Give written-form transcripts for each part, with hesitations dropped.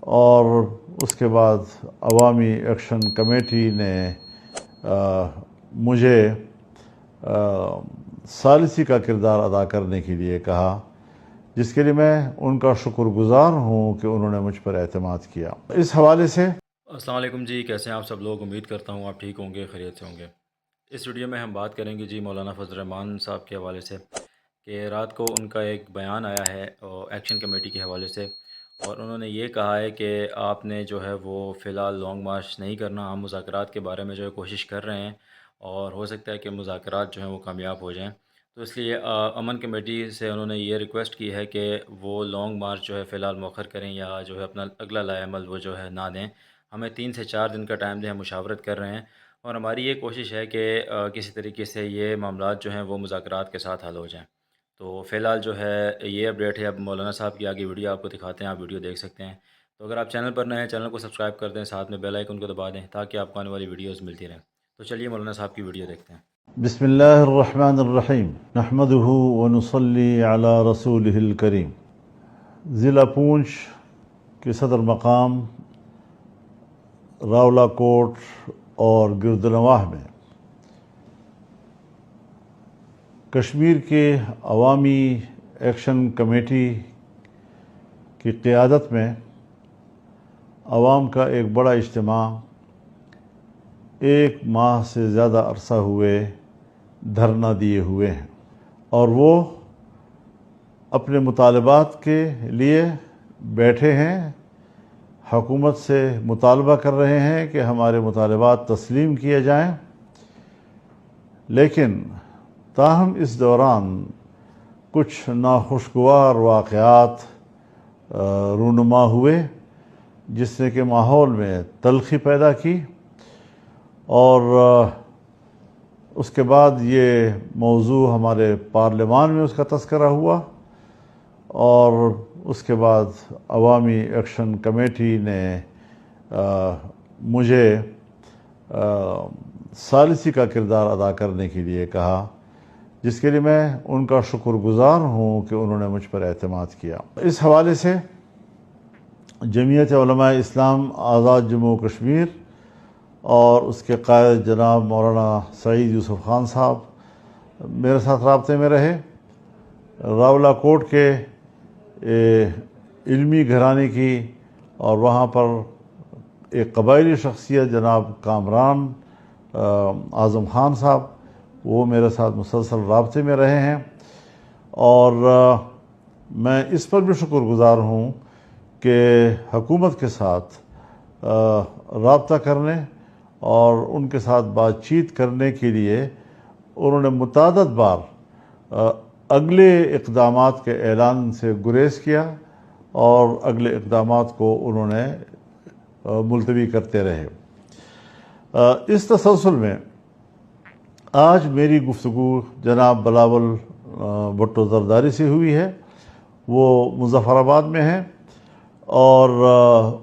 اور اس کے بعد عوامی ایکشن کمیٹی نے مجھے ثالثی کا کردار ادا کرنے کے لیے کہا، جس کے لیے میں ان کا شکر گزار ہوں کہ انہوں نے مجھ پر اعتماد کیا۔ اس حوالے سے السلام علیکم جی، کیسے ہیں آپ سب لوگ؟ امید کرتا ہوں آپ ٹھیک ہوں گے، خیریت سے ہوں گے۔ اس ویڈیو میں ہم بات کریں گے جی مولانا فضل الرحمان صاحب کے حوالے سے کہ رات کو ان کا ایک بیان آیا ہے ایکشن کمیٹی کے حوالے سے، اور انہوں نے یہ کہا ہے کہ آپ نے جو ہے وہ فی الحال لانگ مارچ نہیں کرنا، ہم مذاکرات کے بارے میں جو ہے کوشش کر رہے ہیں اور ہو سکتا ہے کہ مذاکرات جو ہیں وہ کامیاب ہو جائیں۔ تو اس لیے امن کمیٹی سے انہوں نے یہ ریکویسٹ کی ہے کہ وہ لانگ مارچ جو ہے فی الحال مؤخر کریں یا جو ہے اپنا اگلا لائحہ عمل وہ جو ہے نہ دیں۔ ہمیں 3 سے 4 دن کا ٹائم دیں، ہم مشاورت کر رہے ہیں، اور ہماری یہ کوشش ہے کہ کسی طریقے سے یہ معاملات جو ہیں وہ مذاکرات کے ساتھ حل ہو جائیں۔ تو فی الحال جو ہے یہ اپڈیٹ ہے۔ اب مولانا صاحب کی آگے ویڈیو آپ کو دکھاتے ہیں، آپ ویڈیو دیکھ سکتے ہیں۔ تو اگر آپ چینل پر نئے ہیں، چینل کو سبسکرائب کر دیں، ساتھ میں بیل آئیکن کو دبا دیں تاکہ آپ کو آنے والی ویڈیوز ملتی رہیں۔ تو چلیے مولانا صاحب کی ویڈیو دیکھتے ہیں۔ بسم اللہ الرحمن الرحیم، نحمدہ ونصلی علی رسولہ الکریم۔ ضلع پونچھ کے صدر مقام راولا کوٹ اور گردنواہ میں کشمیر کے عوامی ایکشن کمیٹی کی قیادت میں عوام کا ایک بڑا اجتماع 1 ماہ سے زیادہ عرصہ ہوئے دھرنا دیے ہوئے ہیں، اور وہ اپنے مطالبات کے لیے بیٹھے ہیں، حکومت سے مطالبہ کر رہے ہیں کہ ہمارے مطالبات تسلیم کیے جائیں۔ لیکن تاہم اس دوران کچھ ناخوشگوار واقعات رونما ہوئے، جس نے کہ ماحول میں تلخی پیدا کی، اور اس کے بعد یہ موضوع ہمارے پارلیمان میں اس کا تذکرہ ہوا، اور اس کے بعد عوامی ایکشن کمیٹی نے مجھے ثالثی کا کردار ادا کرنے کے لیے کہا، جس کے لیے میں ان کا شکر گزار ہوں کہ انہوں نے مجھ پر اعتماد کیا۔ اس حوالے سے جمعیت علماء اسلام آزاد جموں و کشمیر اور اس کے قائد جناب مولانا سعید یوسف خان صاحب میرے ساتھ رابطے میں رہے۔ راولا کوٹ کے علمی گھرانے کی اور وہاں پر ایک قبائلی شخصیت جناب کامران اعظم خان صاحب، وہ میرے ساتھ مسلسل رابطے میں رہے ہیں، اور میں اس پر بھی شکر گزار ہوں کہ حکومت کے ساتھ رابطہ کرنے اور ان کے ساتھ بات چیت کرنے کے لیے انہوں نے متعدد بار اگلے اقدامات کے اعلان سے گریز کیا، اور اگلے اقدامات کو انہوں نے ملتوی کرتے رہے۔ اس تسلسل میں آج میری گفتگو جناب بلاول بھٹو زرداری سے ہوئی ہے، وہ مظفر آباد میں ہیں، اور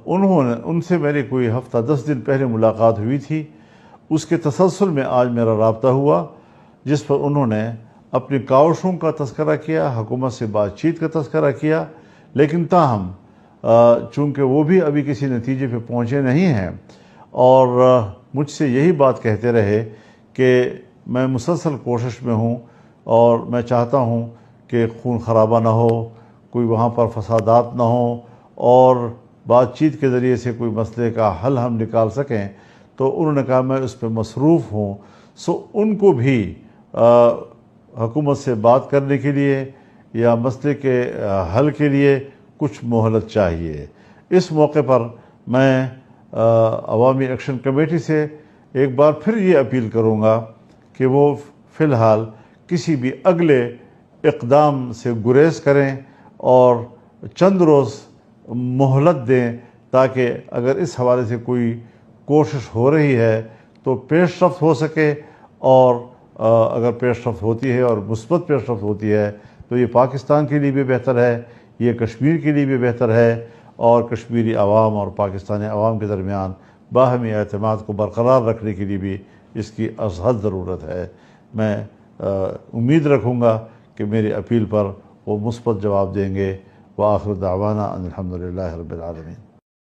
ان سے میری کوئی ہفتہ 10 دن پہلے ملاقات ہوئی تھی۔ اس کے تسلسل میں آج میرا رابطہ ہوا، جس پر انہوں نے اپنی کاوشوں کا تذکرہ کیا، حکومت سے بات چیت کا تذکرہ کیا، لیکن تاہم چونکہ وہ بھی ابھی کسی نتیجے پہ پہنچے نہیں ہیں، اور مجھ سے یہی بات کہتے رہے کہ میں مسلسل کوشش میں ہوں، اور میں چاہتا ہوں کہ خون خرابہ نہ ہو، کوئی وہاں پر فسادات نہ ہوں، اور بات چیت کے ذریعے سے کوئی مسئلے کا حل ہم نکال سکیں۔ تو انہوں نے کہا میں اس پہ مصروف ہوں، ان کو بھی حکومت سے بات کرنے کے لیے یا مسئلے کے حل کے لیے کچھ مہلت چاہیے۔ اس موقع پر میں عوامی ایکشن کمیٹی سے ایک بار پھر یہ اپیل کروں گا کہ وہ فی الحال کسی بھی اگلے اقدام سے گریز کریں اور چند روز مہلت دیں، تاکہ اگر اس حوالے سے کوئی کوشش ہو رہی ہے تو پیش رفت ہو سکے، اور اگر پیش رفت ہوتی ہے اور مثبت پیش رفت ہوتی ہے تو یہ پاکستان کے لیے بھی بہتر ہے، یہ کشمیر کے لیے بھی بہتر ہے، اور کشمیری عوام اور پاکستانی عوام کے درمیان باہمی اعتماد کو برقرار رکھنے کے لیے بھی اس کی از حد ضرورت ہے۔ میں امید رکھوں گا کہ میری اپیل پر وہ مثبت جواب دیں گے۔ وآخر دعوانا ان الحمد للہ رب العالمین۔